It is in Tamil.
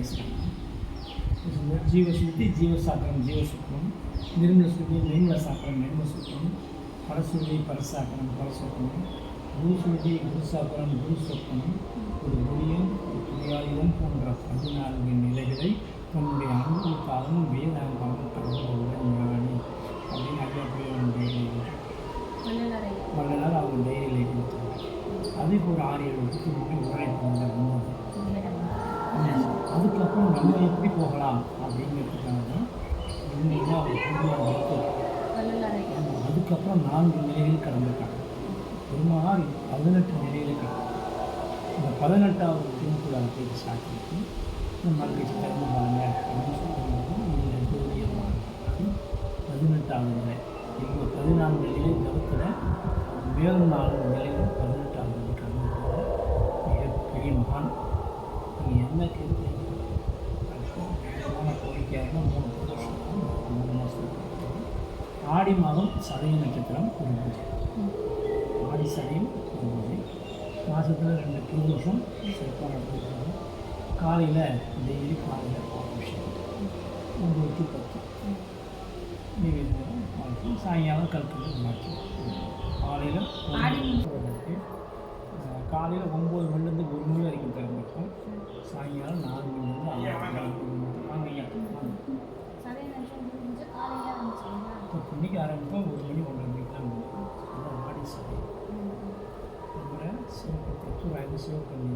பேசுகிறாங்க. ஜீவசுத்தி ஜீவசாக்கரம் ஜீவசுக்கரம், நிர்மல சுத்தி நிர்மல சாக்கரம் நிர்மல சுக்கரம், பரசுத்தி பரசாக்கரம் பரசுக்கரம், குருசுத்தி குருசாக்கரம் குருசுக்கரம், ஒரு ஒளியம் ஒரு துரியாயுதம் போன்ற 14 நிலைகளை தன்னுடைய அனுபவத்தாலும் வேதாந்தாலும் கடவுளுடன் ஞானி அப்படின்னு ஐயாப்பிள்ளையோட டைரியில் வள்ளலார் அவங்க டைரியில் கொடுத்தாங்க. அதுக்கு ஒரு 6-7 வருஷத்துக்கு முன்னாடி உரைப்பு அதுக்கப்புறம் நம்ம எப்படி போகலாம் அப்படிங்கிறதுக்காக தான் உண்மையாக அவர் புரியாக அதுக்கப்புறம் 4 நிலைகள் கடந்திருக்காங்க. பெருமானார் 18 நிலையில் கடந்து இந்த 18வது திருக்குறளை போய் ஸ்டார்ட் பண்ணி இந்த மகிழ்ச்சி திறந்து பாருங்க அப்படின்னு சொல்லும்போது இதில் ஜோதியமாக 18வது நிலை. இப்போ 14 நிலை தவிர்த்துல மேலும் 4 நிலைகள் 18வது நிலை கடந்து மிகப்பெரிய மகான். நீங்கள் என்ன கேள்வி கோரிக்கையாக 3 மாதம் ஆடி மாதம் சதய நட்சத்திரம் ஒரு பூஜை, ஆடி சதயம் ஒரு பூஜை, மாதத்தில் 2 பிரதோஷம் சிறப்பாக நடந்துருக்காங்க. காலையில் டெய்லி காலையில் அபிஷேகம் 9 to 10 நைவேத்தியம் வாழ்க்கை, சாயங்காலம் கல்கண்டு மாற்றி காலையில் காலையில் 9 மணிலேருந்து 1 மணி வரைக்கும் திறந்துருக்கும், சாயங்காலம் 4 மணிலேருந்து 6 மணி வாங்கய்யா இன்னைக்கு ஆரம்பித்தோம் 1 மணி 1:30 மணிக்கு தான் முடியும். அதுதான் ஆடி சதயம். சிவபக்தி சிவகன்யா